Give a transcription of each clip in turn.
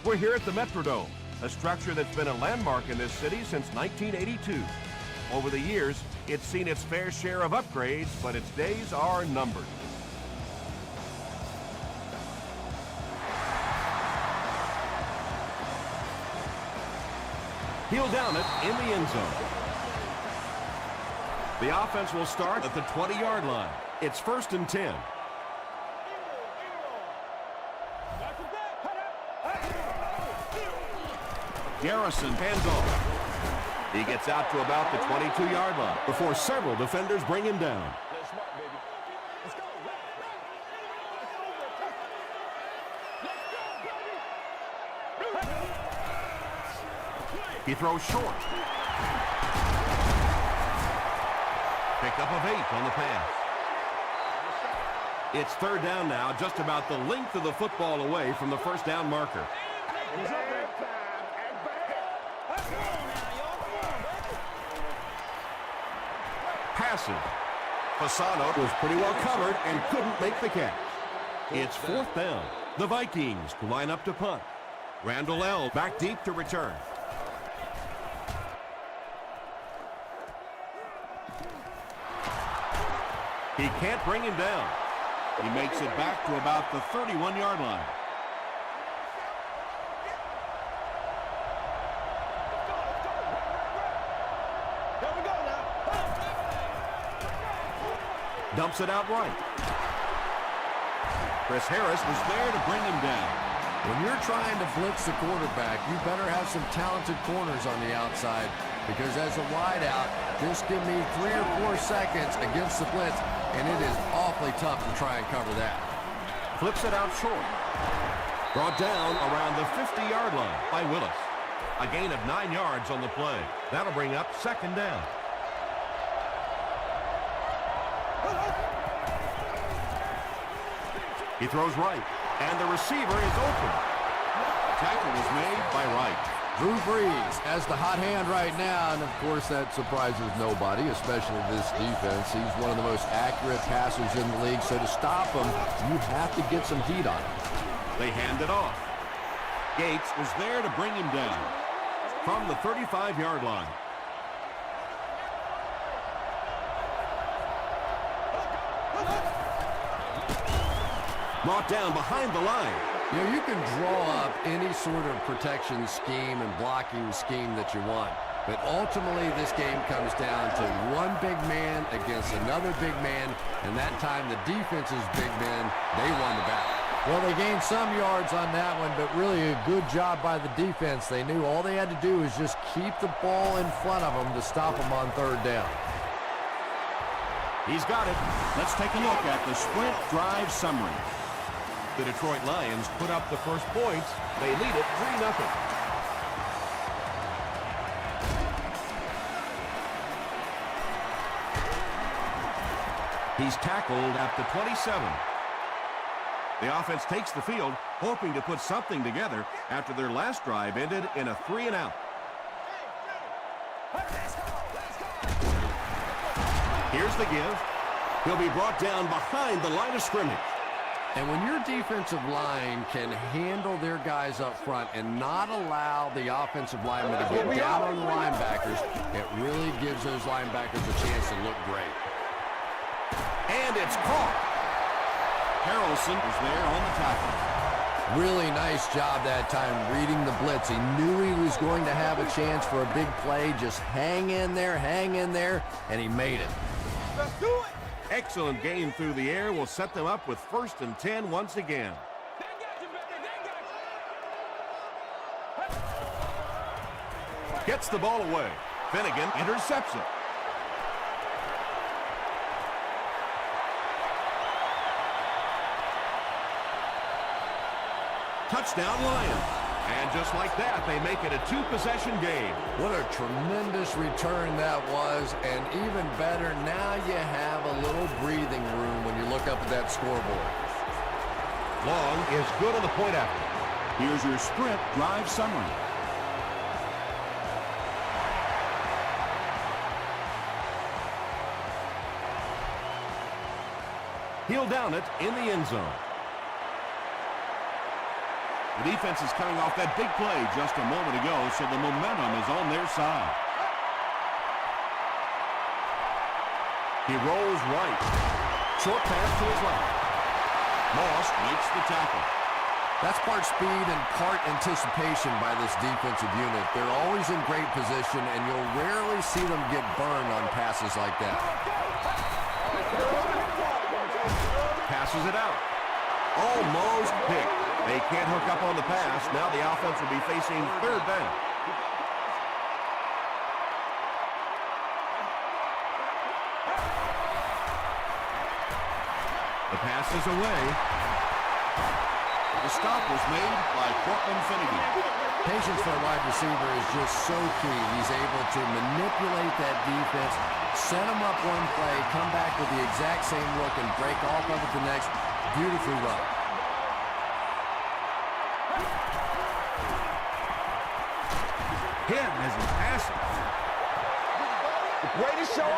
We're here at the Metrodome, a structure that's been a landmark in this city since 1982. Over the years, it's seen its fair share of upgrades, but its days are numbered. He'll down it in the end zone. The offense will start at the 20-yard line. It's 1st and 10. Garrison hands off. He gets out to about the 22-yard line before several defenders bring him down. He throws short. Pickup of 8 on the pass. It's 3rd down now, just about the length of the football away from the first down marker. Passive. Fasano was pretty well covered and couldn't make the catch. It's 4th down. The Vikings line up to punt. Randall L. back deep to return. He can't bring him down. He makes it back to about the 31-yard line. Dumps it out right. Chris Harris was there to bring him down. When you're trying to blitz the quarterback, you better have some talented corners on the outside, because as a wideout, just give me 3 or 4 seconds against the blitz, and it is awfully tough to try and cover that. Flips it out short. Brought down around the 50-yard line by Willis. A gain of 9 yards on the play. That'll bring up 2nd down. He throws right, and the receiver is open. Tackle was made by Wright. Drew Brees has the hot hand right now, and of course that surprises nobody, especially this defense. He's one of the most accurate passers in the league, so to stop him, you have to get some heat on him. They hand it off. Gates was there to bring him down from the 35-yard line. Brought down behind the line. You know, you can draw up any sort of protection scheme and blocking scheme that you want, but ultimately this game comes down to one big man against another big man, and that time the defense's big men, they won the battle. Well, they gained some yards on that one, but really a good job by the defense. They knew all they had to do was just keep the ball in front of them to stop them on 3rd down. He's got it. Let's take a look at the sprint drive summary. The Detroit Lions put up the first points. They lead it 3-0. He's tackled at the 27. The offense takes the field, hoping to put something together after their last drive ended in a 3-and-out. Here's the give. He'll be brought down behind the line of scrimmage. And when your defensive line can handle their guys up front and not allow the offensive linemen to get down on the linebackers, it really gives those linebackers a chance to look great. And it's caught. Harrelson was there on the tackle. Really nice job that time reading the blitz. He knew he was going to have a chance for a big play. Just hang in there, and he made it. Let's do it. Excellent game through the air will set them up with 1st and 10 once again. Gets the ball away. Finnegan intercepts it. Touchdown Lions. And just like that, they make it a 2-possession game. What a tremendous return that was, and even better, now you have a little breathing room when you look up at that scoreboard. Long is good on the point after. Here's your sprint drive summary. He'll down it in the end zone. The defense is coming off that big play just a moment ago, so the momentum is on their side. He rolls right. Short pass to his left. Moss makes the tackle. That's part speed and part anticipation by this defensive unit. They're always in great position, and you'll rarely see them get burned on passes like that. Passes it out. Almost picked. They can't hook up on the pass. Now the offense will be facing third down. The pass is away. The stop was made by Cortland Finnegan. Patience for a wide receiver is just so key. He's able to manipulate that defense, set them up one play, come back with the exact same look, and break off of it the next. Beautifully run. Him as he passes.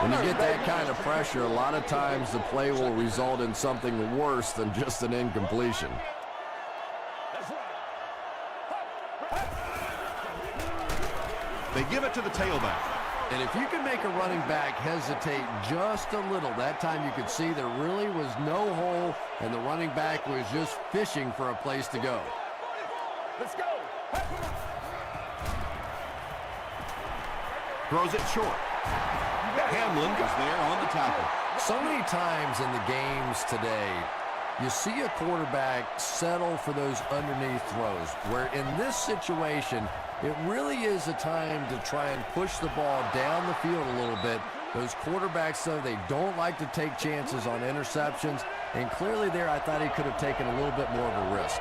When you get that kind of pressure, a lot of times the play will result in something worse than just an incompletion. They give it to the tailback. And if you can make a running back hesitate just a little, that time you could see there really was no hole, and the running back was just fishing for a place to go. Let's go. Throws it short. Hamlin is there on the tackle. So many times in the games today, you see a quarterback settle for those underneath throws, where in this situation, it really is a time to try and push the ball down the field a little bit. Those quarterbacks, though, they don't like to take chances on interceptions, and clearly there I thought he could have taken a little bit more of a risk.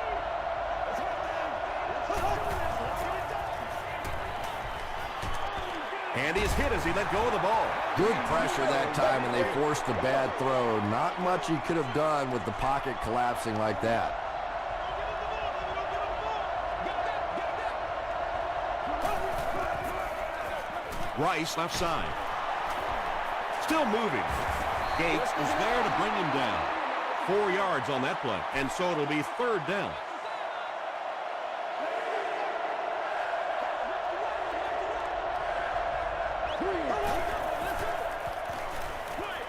And he's hit as he let go of the ball. Good pressure that time, and they forced a bad throw. Not much he could have done with the pocket collapsing like that. Rice left side. Still moving. Gates is there to bring him down. 4 yards on that play, and so it'll be third down.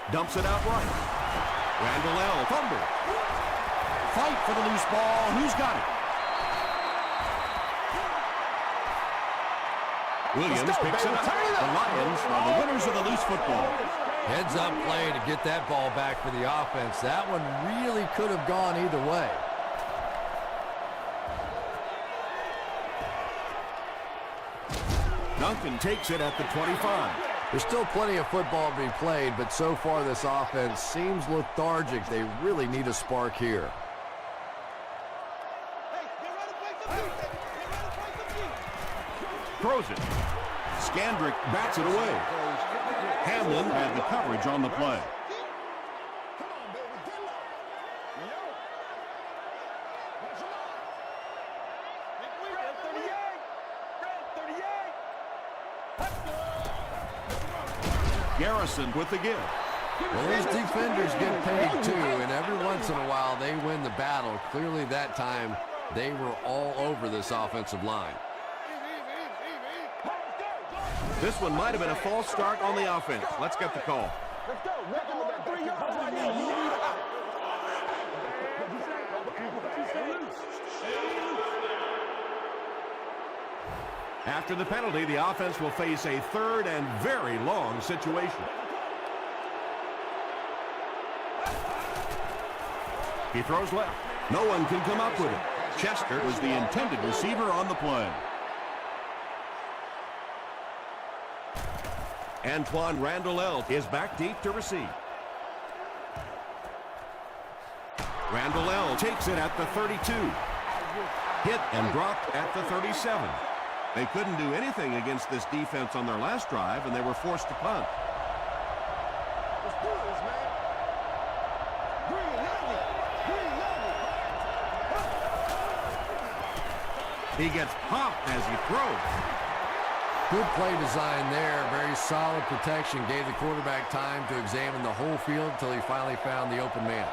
Dumps it out right. Randall L. fumble. Fight for the loose ball. Who's got it? Williams picks it up. The Lions are the winners of the loose football. Heads up play to get that ball back for the offense. That one really could have gone either way. Duncan takes it at the 25. There's still plenty of football to be played, but so far this offense seems lethargic. They really need a spark here. Throws it. Scandrick bats it away. Hamlin had the coverage on the play. Garrison with the give. Well, those defenders get paid too, and every once in a while they win the battle. Clearly that time they were all over this offensive line. This one might have been a false start on the offense. Let's get the call. Let's go. Make it more 3 yards right now. After the penalty, the offense will face a third and very long situation. He throws left. No one can come up with it. Chester was the intended receiver on the play. Antoine Randall is back deep to receive. Randall takes it at the 32. Hit and dropped at the 37. They couldn't do anything against this defense on their last drive, and they were forced to punt. He gets popped as he throws. Good play design there. Very solid protection. Gave the quarterback time to examine the whole field until he finally found the open man.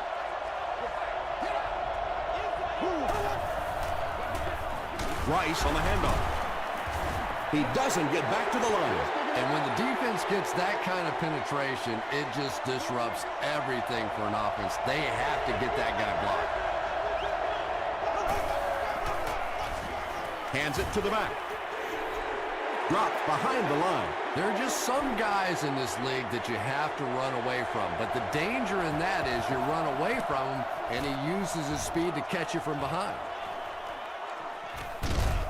Rice on the handoff. He doesn't get back to the line. And when the defense gets that kind of penetration, it just disrupts everything for an offense. They have to get that guy blocked. Hands it to the back. Dropped behind the line. There are just some guys in this league that you have to run away from. But the danger in that is you run away from him, and he uses his speed to catch you from behind.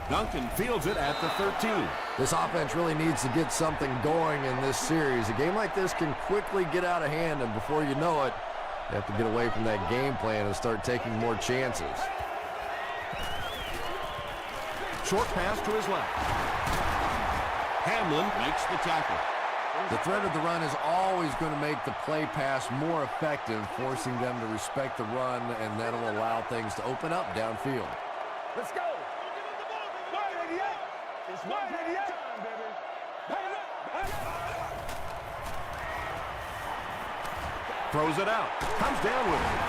Duncan fields it at the 13. This offense really needs to get something going in this series. A game like this can quickly get out of hand, and before you know it, you have to get away from that game plan and start taking more chances. Short pass to his left. Hamlin makes the tackle. The threat of the run is always going to make the play pass more effective, forcing them to respect the run, and that'll allow things to open up downfield. Let's go. 188. It's 188 time, baby. Throws it out. Comes down with it.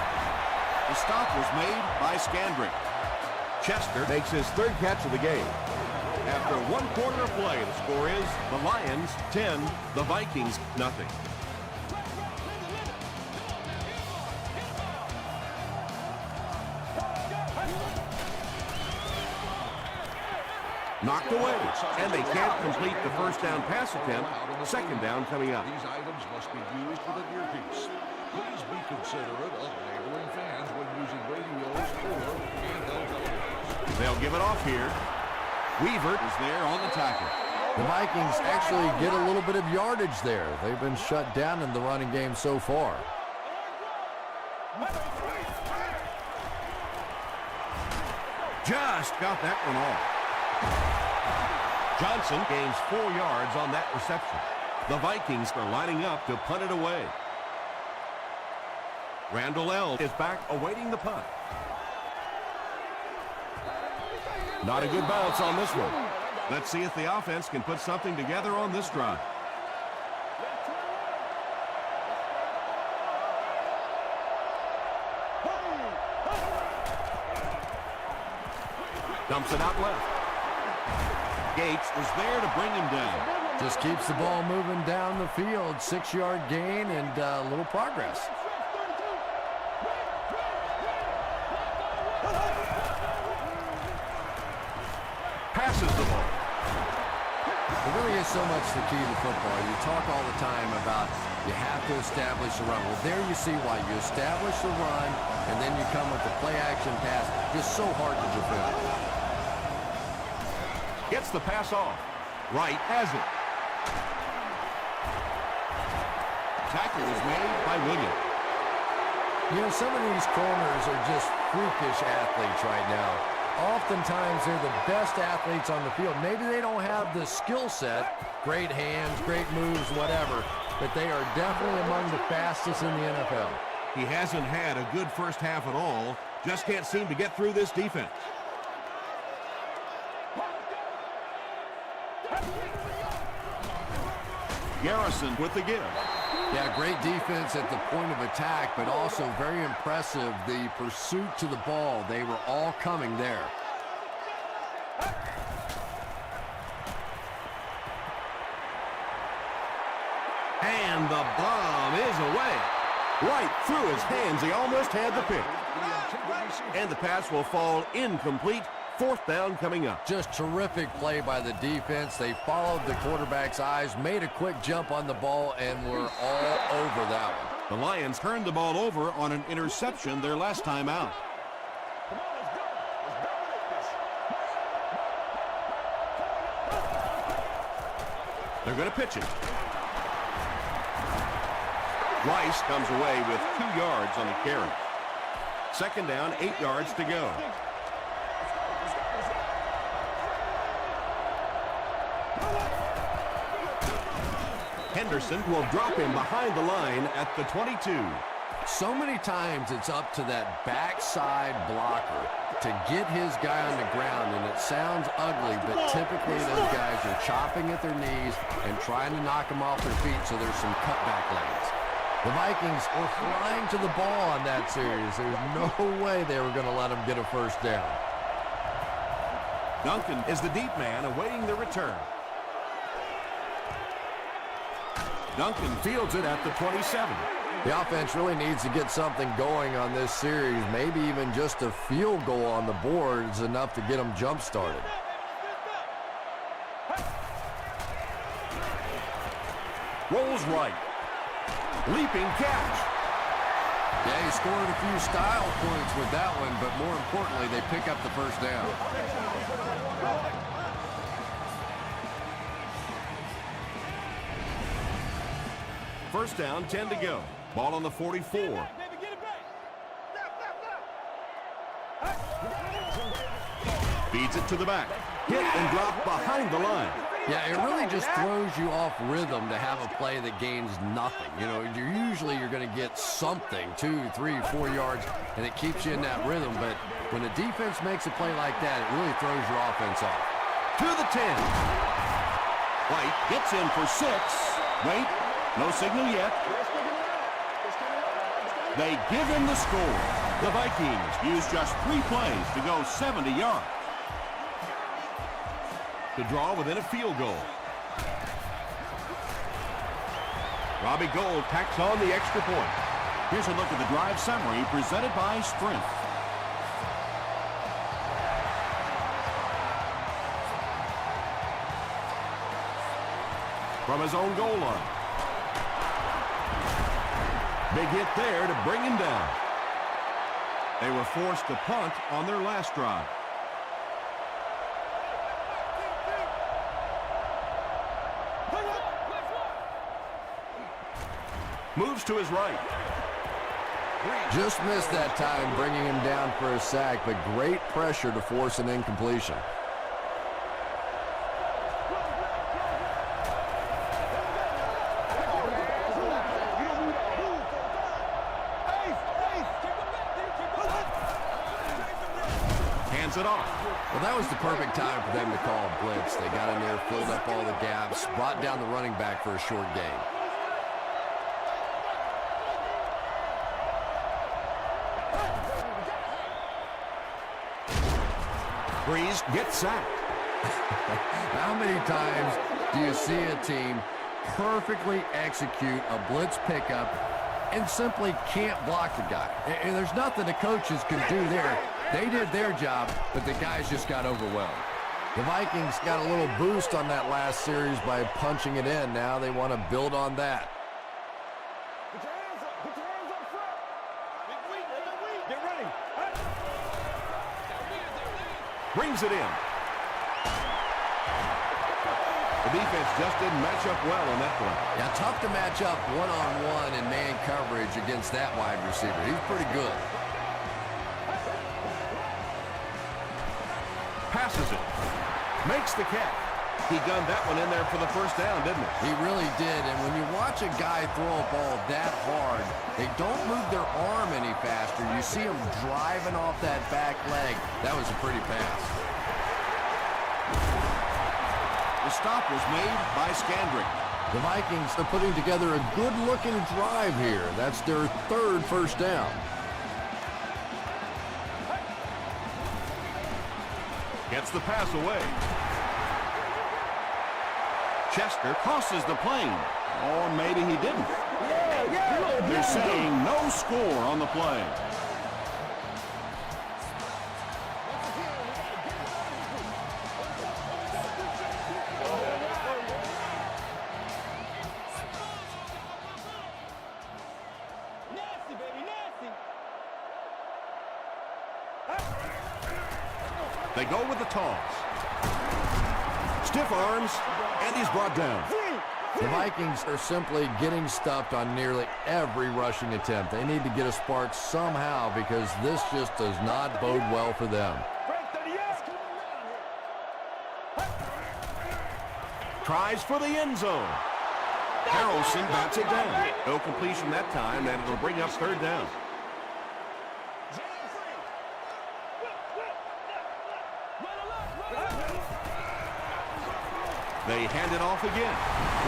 The stop was made by Scandrick. Chester makes his third catch of the game. After 1 quarter of play, the score is the Lions 10, the Vikings nothing. Knocked away, and they can't complete the first down pass attempt. Second down coming up. These items must be used with an earpiece. Please be considerate of neighboring fans when using radios or handheld telephones. They'll give it off here. Weaver Is there on the tackle. The Vikings actually get a little bit of yardage there. They've been shut down in the running game so far. just got that one off. Johnson gains 4 yards on that reception. The Vikings are lining up to punt it away. Randall L. is back awaiting the punt. Not a good bounce on this one. Let's see if the offense can put something together on this drive. Dumps it out left. Gates was there to bring him down. Just keeps the ball moving down the field. 6-yard gain and a little progress. Passes the ball. It really is so much the key to football. You talk all the time about you have to establish the run. Well, there you see why. You establish the run, and then you come with the play-action pass. Just so hard to defend. Gets the pass off. Wright has it. Tackle is made by Williams. You know, some of these corners are just freakish athletes right now. Oftentimes, they're the best athletes on the field. Maybe they don't have the skill set, great hands, great moves, whatever, but they are definitely among the fastest in the NFL. He hasn't had a good first half at all. Just can't seem to get through this defense. Garrison with the give. Yeah, great defense at the point of attack, but also very impressive, the pursuit to the ball. They were all coming there. And the bomb is away. Right through his hands. He almost had the pick. And the pass will fall incomplete. 4th down coming up. Just terrific play by the defense. They followed the quarterback's eyes, made a quick jump on the ball, and were all over that one. The Lions turned the ball over on an interception their last time out. They're going to pitch it. Rice comes away with 2 yards on the carry. 2nd down, 8 yards to go. Henderson will drop him behind the line at the 22. So many times it's up to that backside blocker to get his guy on the ground, and it sounds ugly, but typically those guys are chopping at their knees and trying to knock them off their feet, so there's some cutback lanes. The Vikings were flying to the ball on that series. There's no way they were going to let them get a first down. Duncan is the deep man awaiting the return. Duncan fields it at the 27. The offense really needs to get something going on this series. Maybe even just a field goal on the board is enough to get them jump-started. Rolls right. Leaping catch. Yeah, he scored a few style points with that one, but more importantly, they pick up the first down. First down, 10 to go. Ball on the 44. Feeds it to the back. Hit and drop behind the line. Yeah, it really just throws you off rhythm to have a play that gains nothing. You know, you're going to get something, 2, 3, 4 yards, and it keeps you in that rhythm. But when the defense makes a play like that, it really throws your offense off. To the 10. White gets in for 6. Wait, no signal yet. They give him the score. The Vikings use just 3 plays to go 70 yards. To draw within a field goal. Robbie Gould tacks on the extra point. Here's a look at the drive summary presented by Sprint. From his own goal line. Big hit there to bring him down. They were forced to punt on their last drive. Moves to his right. Just missed that time, bringing him down for a sack, but great pressure to force an incompletion. Hands it off. Well, that was the perfect time for them to call a blitz. They got in there, filled up all the gaps, brought down the running back for a short gain. Breeze gets sacked. How many times do you see a team perfectly execute a blitz pickup and simply can't block the guy? And there's nothing the coaches can do there. They did their job, but the guys just got overwhelmed. The Vikings got a little boost on that last series by punching it in. Now they want to build on that. Put your hands up. Put your hands up front. Get ready. Brings it in. The defense just didn't match up well on that play. Yeah, tough to match up one-on-one in man coverage against that wide receiver. He's pretty good. Passes it. Makes the catch. He gunned that one in there for the first down, didn't he? He really did, and when you watch a guy throw a ball that hard, they don't move their arm any faster. You see him driving off that back leg. That was a pretty pass. The stop was made by Scandrick. The Vikings are putting together a good-looking drive here. That's their 3rd first down. Gets the pass away. Chester crosses the plane. Or maybe he didn't. They're saying no score on the play. Nasty, baby, nasty. They go with the toss. Stiff arms, and he's brought down. The Vikings are simply getting stuffed on nearly every rushing attempt. They need to get a spark somehow because this just does not bode well for them. Tries for the end zone. Harrelson bats it down. No completion that time, and it'll bring up 3rd down. They hand it off again.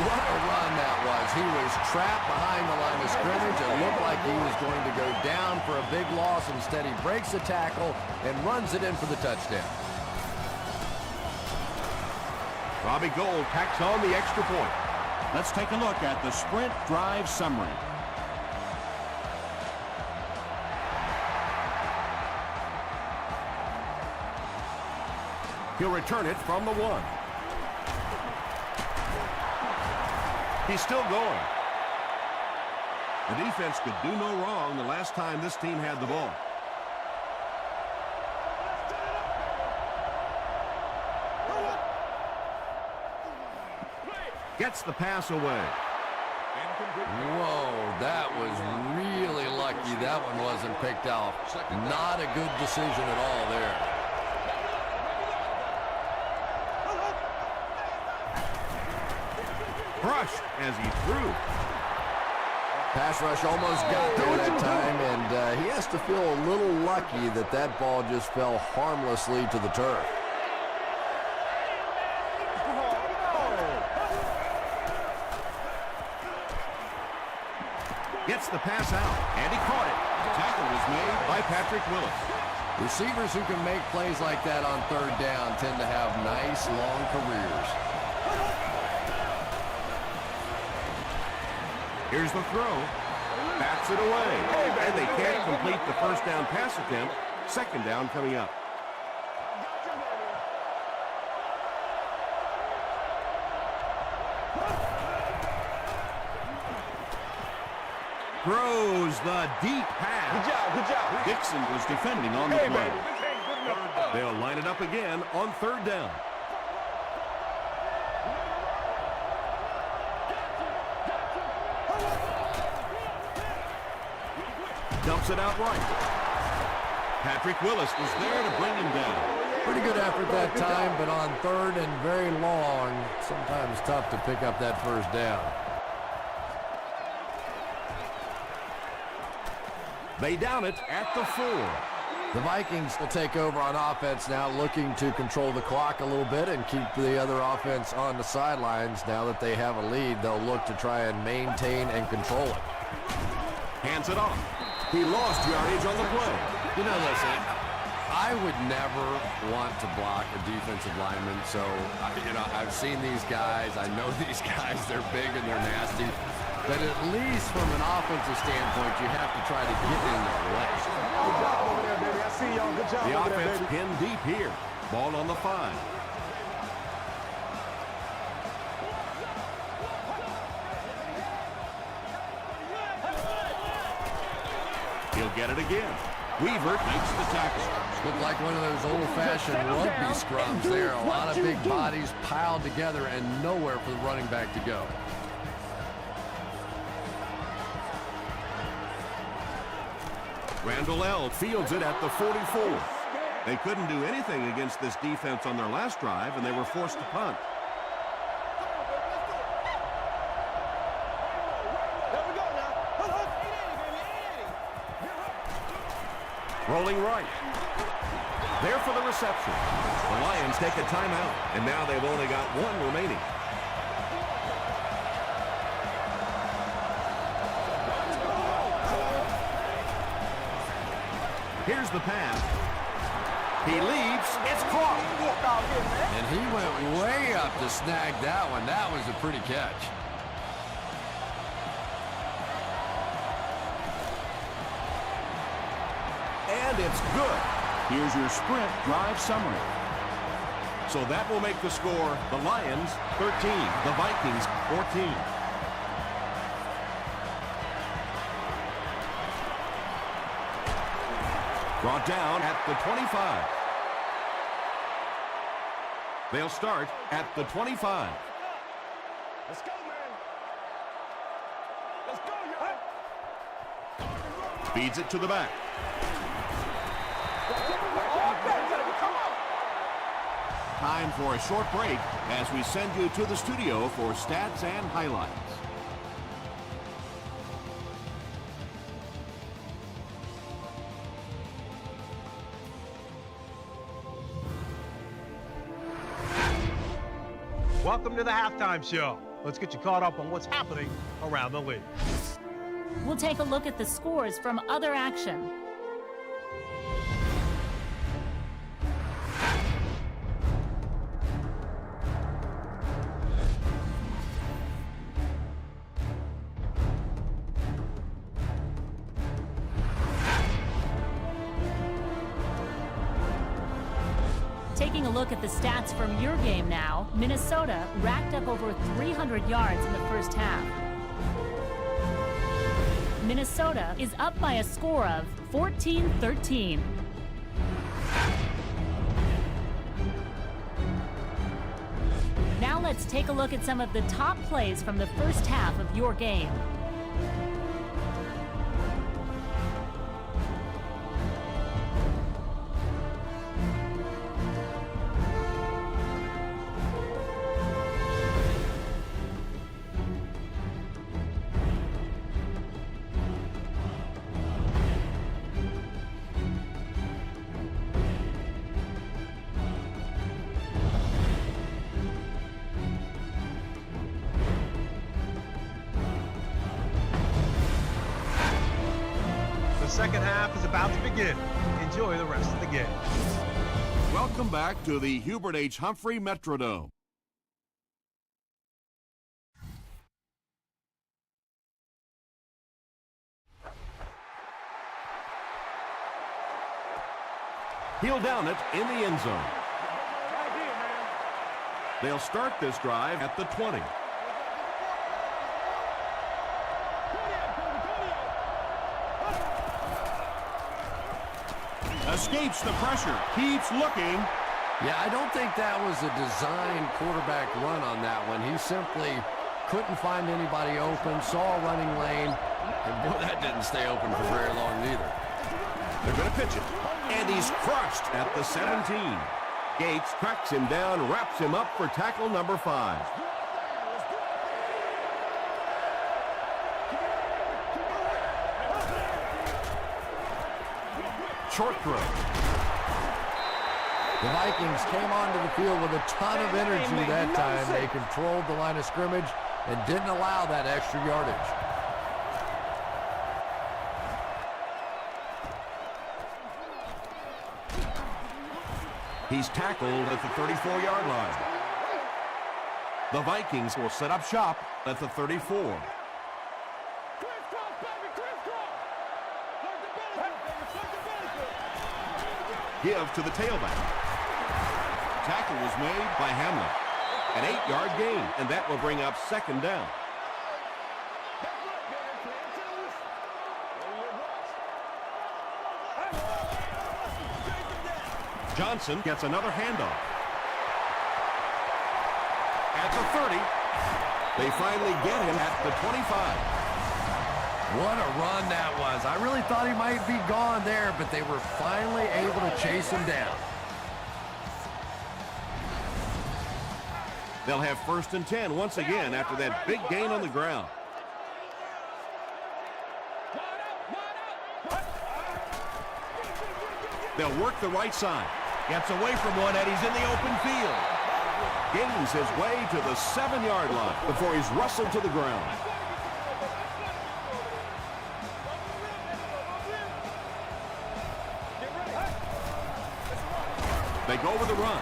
What a run that was. He was trapped behind the line of scrimmage. It looked like he was going to go down for a big loss. Instead, he breaks the tackle and runs it in for the touchdown. Robbie Gould tacks on the extra point. Let's take a look at the sprint drive summary. He'll return it from the 1. He's still going. The defense could do no wrong the last time this team had the ball. Gets the pass away. Whoa, that was really lucky that one wasn't picked off. Not a good decision at all there. Brushed as he threw. Pass rush almost got there that time, and he has to feel a little lucky that that ball just fell harmlessly to the turf. Gets the pass out, and he caught it. The tackle was made by Patrick Willis. Receivers who can make plays like that on third down tend to have nice, long careers. Here's the throw. Bats it away. And they can't complete the first down pass attempt. Second down coming up. Throws the deep pass. Good job, good job. Dixon was defending on the Hey, play. baby, this ain't good enough. They'll line it up again on third down. Dumps it out right. Patrick Willis was there to bring him down. Pretty good effort that time, but on third and very long, sometimes tough to pick up that first down. They down it at the 4. The Vikings will take over on offense now, looking to control the clock a little bit and keep the other offense on the sidelines. Now that they have a lead, they'll look to try and maintain and control it. Hands it off. He lost yardage on the play. You know, listen, I would never want to block a defensive lineman, so, I've seen these guys. I know these guys. They're big and they're nasty. But at least from an offensive standpoint, you have to try to get in their way. Good job over there, baby. I see y'all. Good job The over there, offense baby. pinned deep here. Ball on the 5. He'll get it again. Weaver makes the tackle. Looked like one of those old-fashioned rugby scrums there. A lot of big bodies piled together and nowhere for the running back to go. Randall L. fields it at the 44. They couldn't do anything against this defense on their last drive, and they were forced to punt. Rolling right. There for the reception. The Lions take a timeout, and now they've only got one remaining. Here's the pass. He leaps. It's caught. And he went way up to snag that one. That was a pretty catch. And it's good. Here's your sprint drive summary. So that will make the score the Lions 13, the Vikings 14. Brought down at the 25. They'll start at the 25. Let's go, man. Let's go, y'all. Feeds it to the back. Time for a short break as we send you to the studio for stats and highlights. Welcome to the halftime show. Let's get you caught up on what's happening around the league. We'll take a look at the scores from other action. a look at the stats from your game now, Minnesota racked up over 300 yards in the first half. Minnesota is up by a score of 14-13. Now let's take a look at some of the top plays from the first half of your game. The second half is about to begin. Enjoy the rest of the game. Welcome back to the Hubert H. Humphrey Metrodome. He'll down it in the end zone. They'll start this drive at the 20. Escapes the pressure, keeps looking. Yeah, I don't think that was a designed quarterback run on that one. He simply couldn't find anybody open, saw a running lane, and boy, that didn't stay open for very long either. They're going to pitch it, and he's crushed at the 17. Gates tracks him down, wraps him up for tackle number 5. Short throw. The Vikings came onto the field with a ton of energy that time. They controlled the line of scrimmage and didn't allow that extra yardage. He's tackled at the 34-yard line. The Vikings will set up shop at the 34. Give to the tailback. Tackle was made by Hamlin. An 8-yard gain, and that will bring up second down. Johnson gets another handoff. At the 30. They finally get him at the 25. What a run that was. I really thought he might be gone there, but they were finally able to chase him down. They'll have 1st and 10 once again after that big gain on the ground. They'll work the right side. Gets away from one, and he's in the open field. Gains his way to the 7-yard line before he's wrestled to the ground. They go with the run.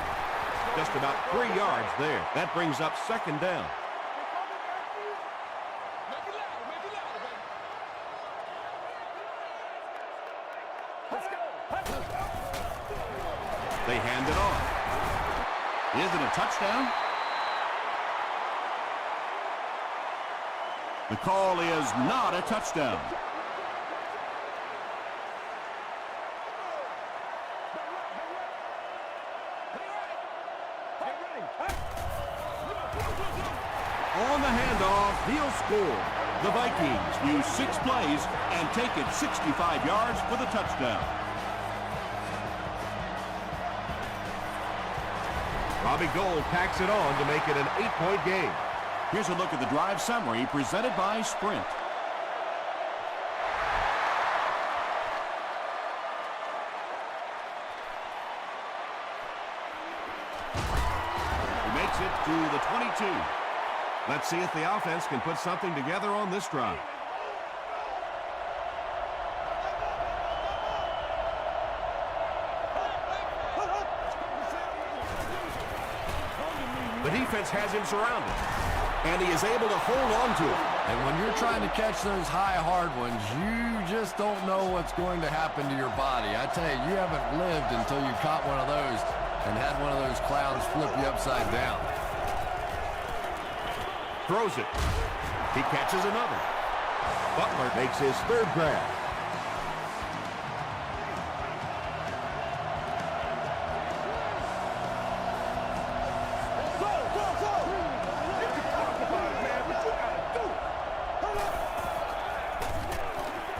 Just about 3 yards there. That brings up second down. They hand it off. Is it a touchdown? The call is not a touchdown. On the handoff, he'll score. The Vikings use 6 plays and take it 65 yards for the touchdown. Robbie Gould packs it on to make it an 8-point game. Here's a look at the drive summary presented by Sprint. He makes it to the 22. Let's see if the offense can put something together on this drive. The defense has him surrounded, and he is able to hold on to it. And when you're trying to catch those high, hard ones, you just don't know what's going to happen to your body. I tell you, you haven't lived until you caught one of those. and had one of those clowns flip you upside down. Throws it. He catches another. Butler makes his third grab.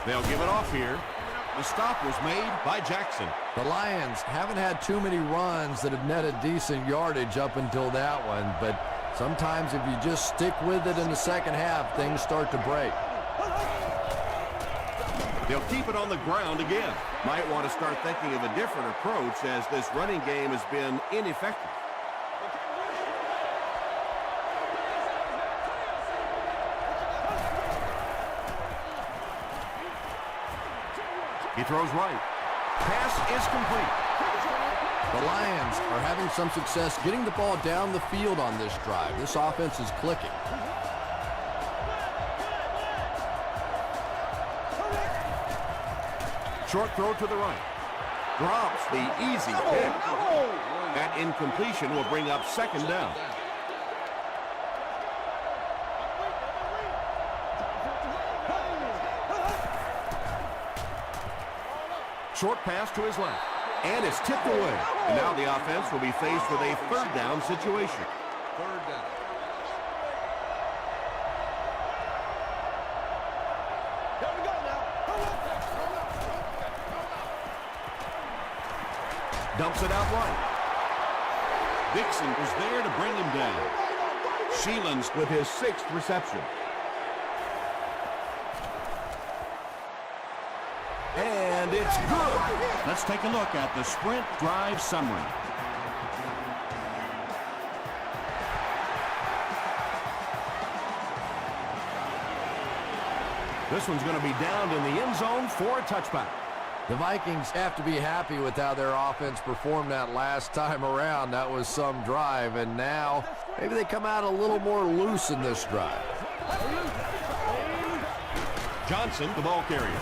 They'll give it off here. The stop was made by Jackson. The Lions haven't had too many runs that have netted decent yardage up until that one, but sometimes if you just stick with it in the second half, things start to break. They'll keep it on the ground again. Might want to start thinking of a different approach as this running game has been ineffective. He throws right. Pass is complete. The Lions are having some success getting the ball down the field on this drive. This offense is clicking. Short throw to the right. Drops the easy pick. That incompletion will bring up second down. Short pass to his left. And it's tipped away. And now the offense will be faced with a third down situation. Third down. Dumps it out right. Dixon was there to bring him down. Sheelan's with his 6th reception. And it's good. Let's take a look at the sprint drive summary. This one's going to be down in the end zone for a touchback. The Vikings have to be happy with how their offense performed that last time around. That was some drive, and now maybe they come out a little more loose in this drive. Johnson, the ball carrier.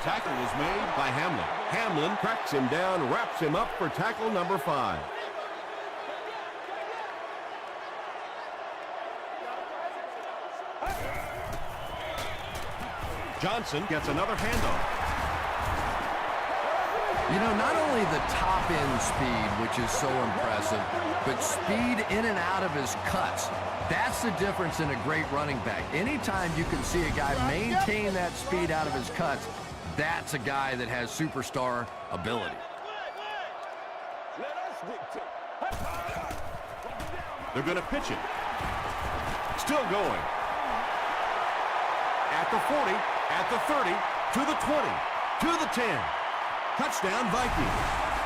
Tackle is made by Hamlin. Hamlin cracks him down, wraps him up for tackle number 5. Johnson gets another handoff. You know, not only the top-end speed, which is so impressive, but speed in and out of his cuts. That's the difference in a great running back. Anytime you can see a guy maintain that speed out of his cuts, that's a guy that has superstar ability. They're going to pitch it. Still going. At the 40, at the 30, to the 20, to the 10. Touchdown, Vikings.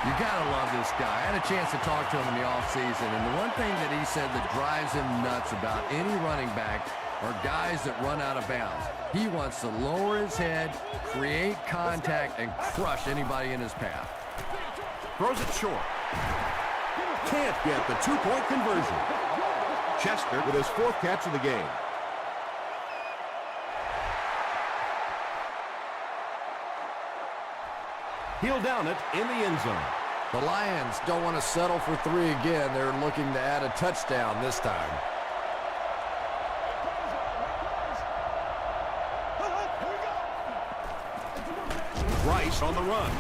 You gotta love this guy. I had a chance to talk to him in the offseason, and the one thing that he said that drives him nuts about any running back are guys that run out of bounds. He wants to lower his head, create contact, and crush anybody in his path. Throws it short. Can't get the 2-point conversion. Chester with his 4th catch of the game. He'll down it in the end zone. The Lions don't want to settle for 3 again. They're looking to add a touchdown this time. Rice on the run.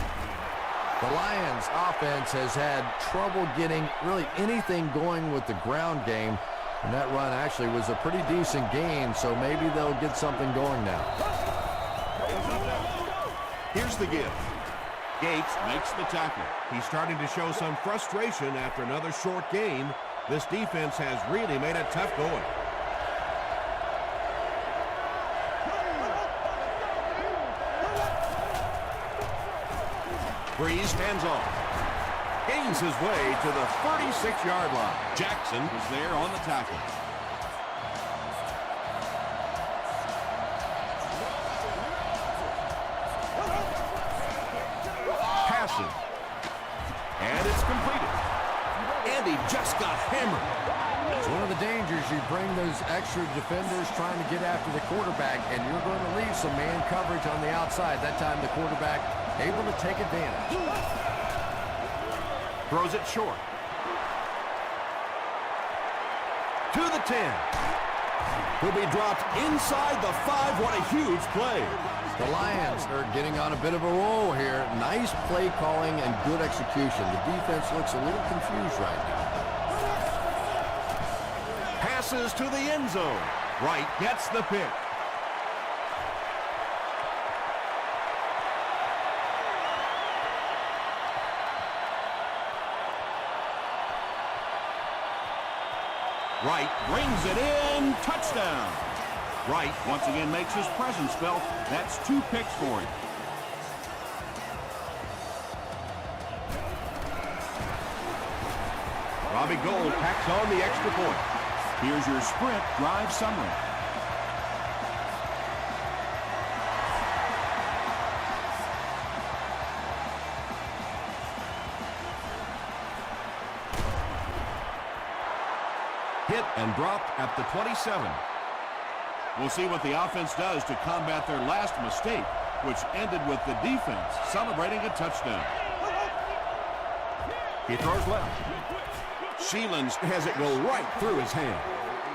The Lions offense has had trouble getting really anything going with the ground game. And that run actually was a pretty decent gain, so maybe they'll get something going now. Here's the give. Gates makes the tackle. He's starting to show some frustration after another short gain. This defense has really made it tough going. Breeze hands off. Gains his way to the 36-yard line. Jackson was there on the tackle. Passes. And it's completed. And he just got hammered. It's one of the dangers. You bring those extra defenders trying to get after the quarterback, and you're going to leave some man coverage on the outside. That time the quarterback able to take advantage. Throws it short. to the 10. Will be dropped inside the 5. What a huge play. The Lions are getting on a bit of a roll here. Nice play calling and good execution. The defense looks a little confused right now. Passes to the end zone. Wright gets the pick. Wright brings it in. Touchdown. Wright once again makes his presence felt. That's 2 picks for him. Robbie Gould packs on the extra point. Here's your sprint drive summary. Hit and dropped at the 27. We'll see what the offense does to combat their last mistake, which ended with the defense celebrating a touchdown. He throws left. Sheelan's has it go right through his hand.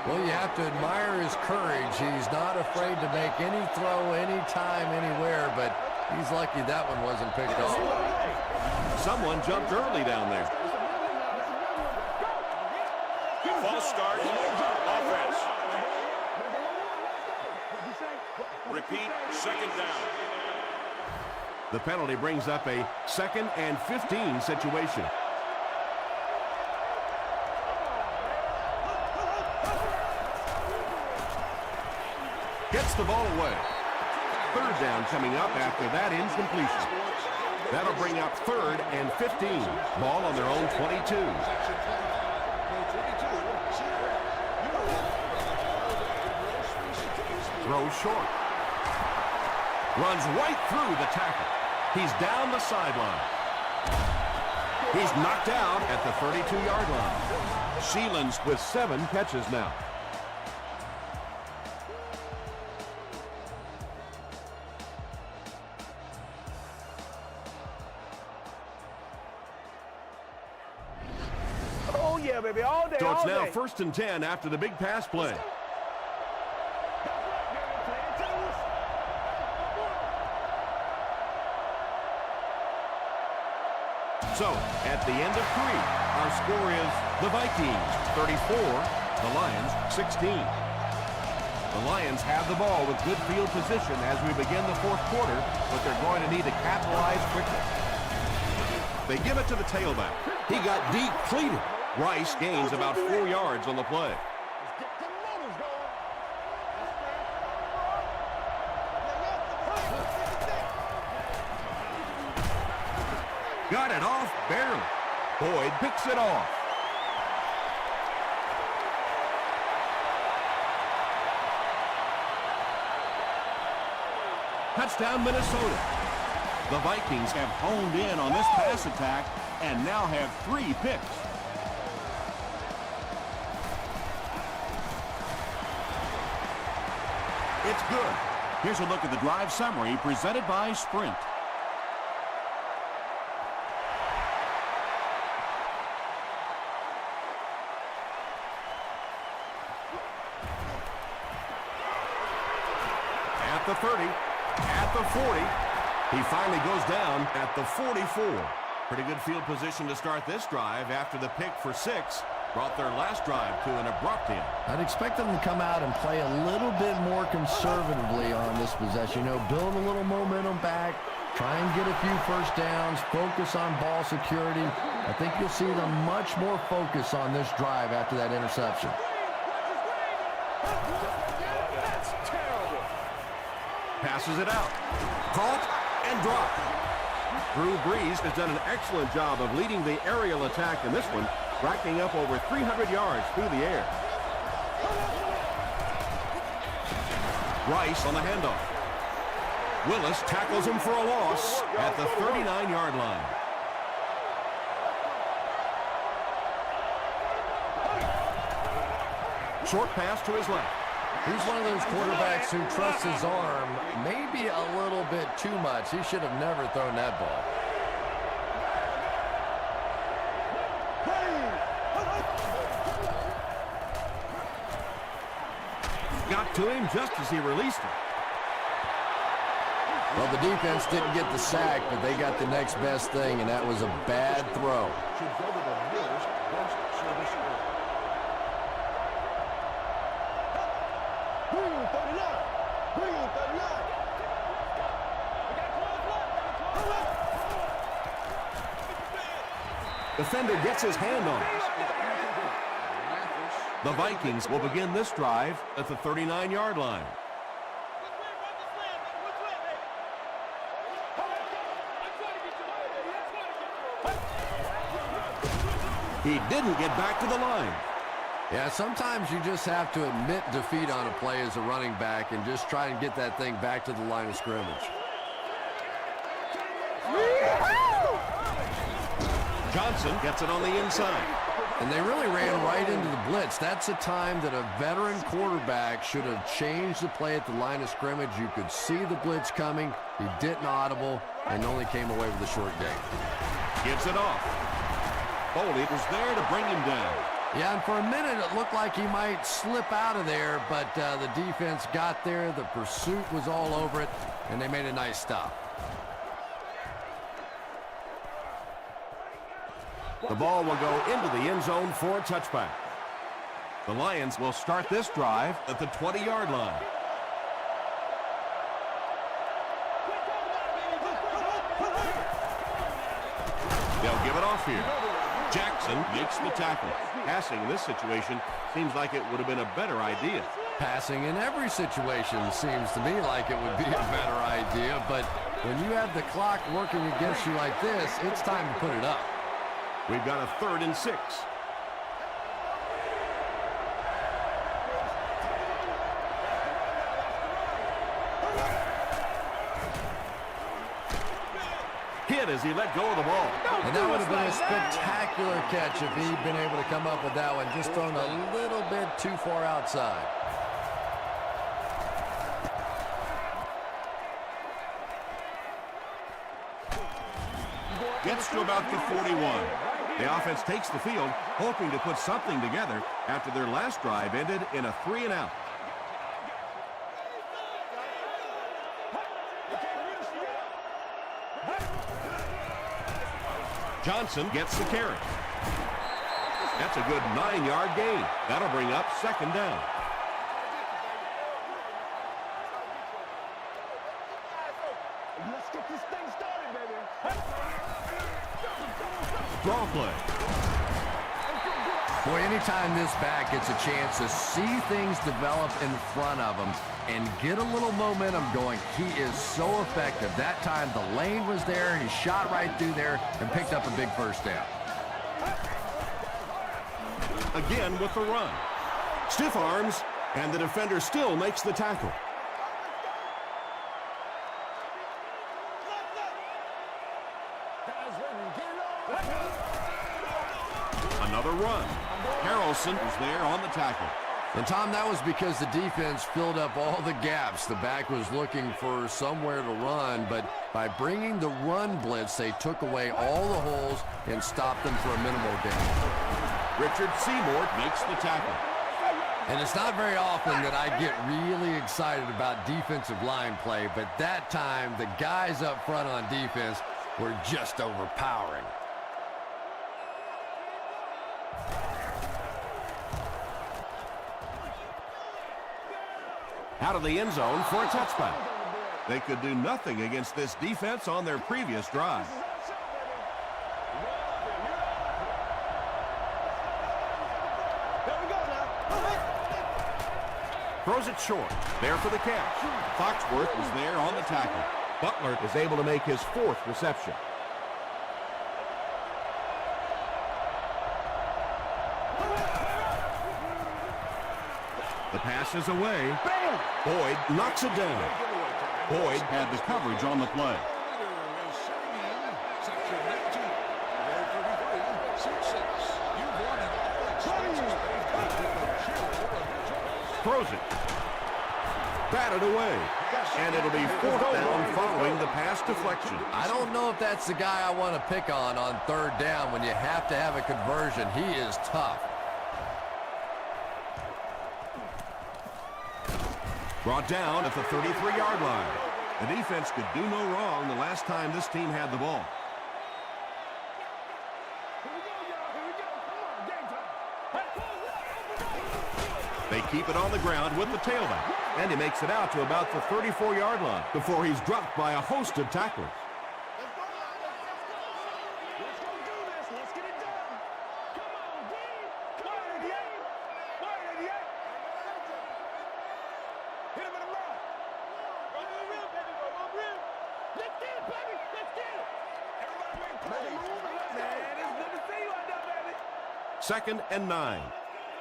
Well, you have to admire his courage. He's not afraid to make any throw, anytime, anywhere, but he's lucky that one wasn't picked off. Someone jumped early down there. False start. Offense. Repeat, second down. The penalty brings up a 2nd and 15 situation. Gets the ball away. 3rd down coming up after that incompletion. That'll bring up 3rd and 15. Ball on their own 22. Throws short. Runs right through the tackle. He's down the sideline. He's knocked out at the 32-yard line. Sheelan's with 7 catches now. Oh, yeah, baby, all day, So it's all now day. 1st and 10 after the big pass play. So, at the end of 3, our score is the Vikings 34, the Lions 16. The Lions have the ball with good field position as we begin the 4th quarter, but they're going to need to capitalize quickly. They give it to the tailback. He got deep cleated. Rice gains about 4 yards on the play. Got it off barely. Boyd picks it off. Touchdown, Minnesota. The Vikings Have honed in on this pass attack and now have 3 picks. It's good. Here's a look at the drive summary presented by Sprint. At the 30, at the 40. He finally goes down at the 44. Pretty good field position to start this drive after the pick for 6 brought their last drive to an abrupt end. I'd expect them to come out and play a little bit more conservatively on this possession. You know, build a little momentum back, try and get a few first downs, focus on ball security. I think you'll see them much more focus on this drive after that interception. That's terrible. Passes it out. Caught and dropped. Drew Brees has done an excellent job of leading the aerial attack in this one, racking up over 300 yards through the air. Rice on the handoff. Willis tackles him for a loss at the 39-yard line. Short pass to his left. He's one of those quarterbacks who trusts his arm maybe a little bit too much. He should have never thrown that ball. got to him just as he released it. Well, the defense didn't get the sack, but they got the next best thing, and that was a bad throw. Should go to the nearest best service area. Green 39. Green 39. Defender gets his hand on it. The Vikings will begin this drive at the 39-yard line. He didn't get back to the line. Yeah, sometimes you just have to admit defeat on a play as a running back and just try and get that thing back to the line of scrimmage. Johnson gets it on the inside. And they really ran right into the blitz. That's a time that a veteran quarterback should have changed the play at the line of scrimmage. You could see the blitz coming. He didn't audible and only came away with a short gain. Gives it off. Foley was there to bring him down. Yeah, and for a minute it looked like he might slip out of there, but the defense got there. The pursuit was all over it, and they made a nice stop. The ball will go into the end zone for a touchback. The Lions will start this drive at the 20-yard line. They'll give it off here. Jackson makes the tackle. Passing in this situation seems like it would have been a better idea. Passing in every situation seems to me like it would be a better idea, but when you have the clock working against you like this, it's time to put it up. We've got a 3rd and 6. Hit as he let go of the ball. And that would have been a spectacular catch if he'd been able to come up with that one, just thrown a little bit too far outside. Gets to about the 41. The offense takes the field, hoping to put something together after their last drive ended in a 3-and-out. Johnson gets the carry. That's a good 9-yard gain. That'll bring up 2nd down. Let's get this thing started, baby. Draw play. Boy, anytime this back gets a chance to see things develop in front of him and get a little momentum going, he is so effective. That time the lane was there, he shot right through there and picked up a big 1st down. Again with the run. Stiff arms, and the defender still makes the tackle. Another run. Harrelson is there on the tackle. And, Tom, that was because the defense filled up all the gaps. The back was looking for somewhere to run, but by bringing the run blitz, they took away all the holes and stopped them for a minimal gain. Richard Seymour makes the tackle. And it's not very often that I get really excited about defensive line play, but that time the guys up front on defense were just overpowering. Out of the end zone for a touchback. They could do nothing against this defense on their previous drive. Throws it short. There for the catch. Foxworth was there on the tackle. Butler is able to make his 4th reception. The pass is away. Boyd knocks it down. Boyd had the coverage on the play. Throws it. Batted away. And it'll be 4th down following the pass deflection. I don't know if that's the guy I want to pick on 3rd down when you have to have a conversion. He is tough. Brought down at the 33-yard line. The defense could do no wrong the last time this team had the ball. They keep it on the ground with the tailback, and he makes it out to about the 34-yard line before he's dropped by a host of tacklers. Second and 9.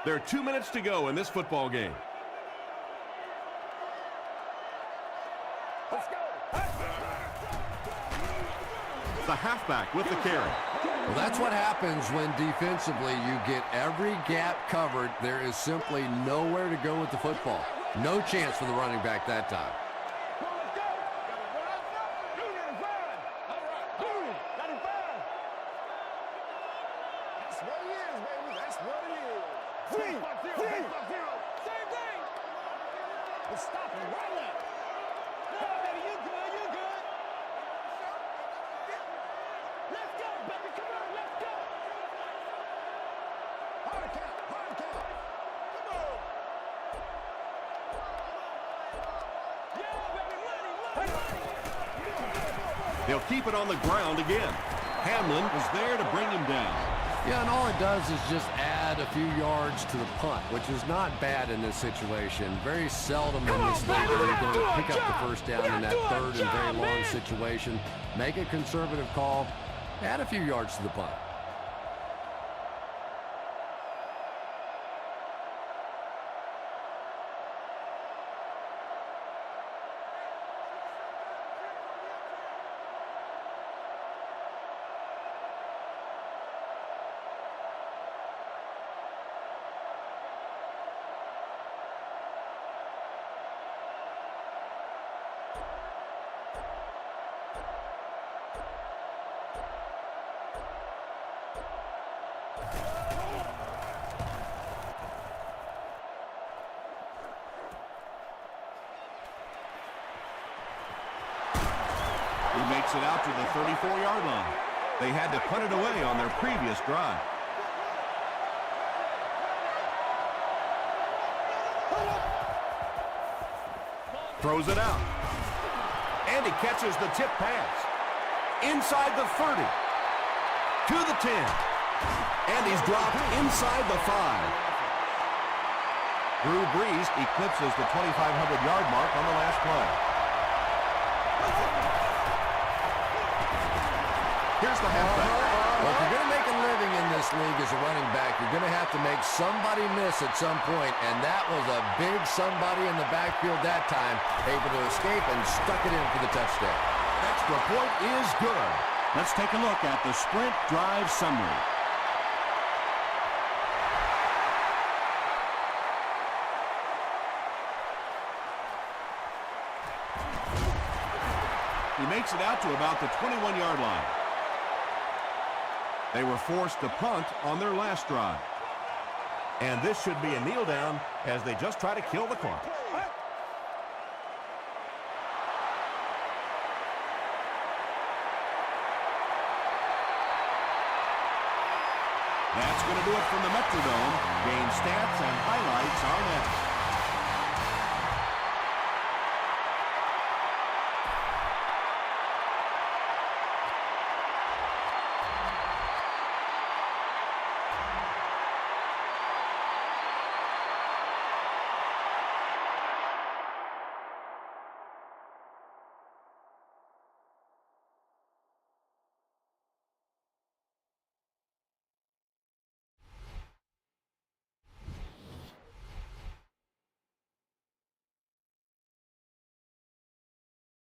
There are 2 minutes to go in this football game. The halfback with the carry. Well, that's what happens when defensively you get every gap covered. There is simply nowhere to go with the football. No chance for the running back that time. They'll keep it on the ground again. Hamlin was there to bring him down. Yeah, and all it does is just add a few yards to the punt, which is not bad in this situation. Very seldom in this league are you going to pick up the first down in that third and very long situation. Make a conservative call, add a few yards to the punt. He makes it out to the 34-yard line. They had to punt it away on their previous drive. Throws it out. And he catches the tip pass. Inside the 30. To the 10. And he's dropped inside the 5. Drew Brees eclipses the 2,500-yard mark on the last play. Here's the halfback. Well, if you're going to make a living in this league as a running back, you're going to have to make somebody miss at some point, and that was a big somebody in the backfield that time, able to escape and stuck it in for the touchdown. Extra point is good. Let's take a look at the sprint drive summary. He makes it out to about the 21-yard line. They were forced to punt on their last drive. And this should be a kneel down as they just try to kill the clock. That's going to do it from the Metrodome. Game stats and highlights are next.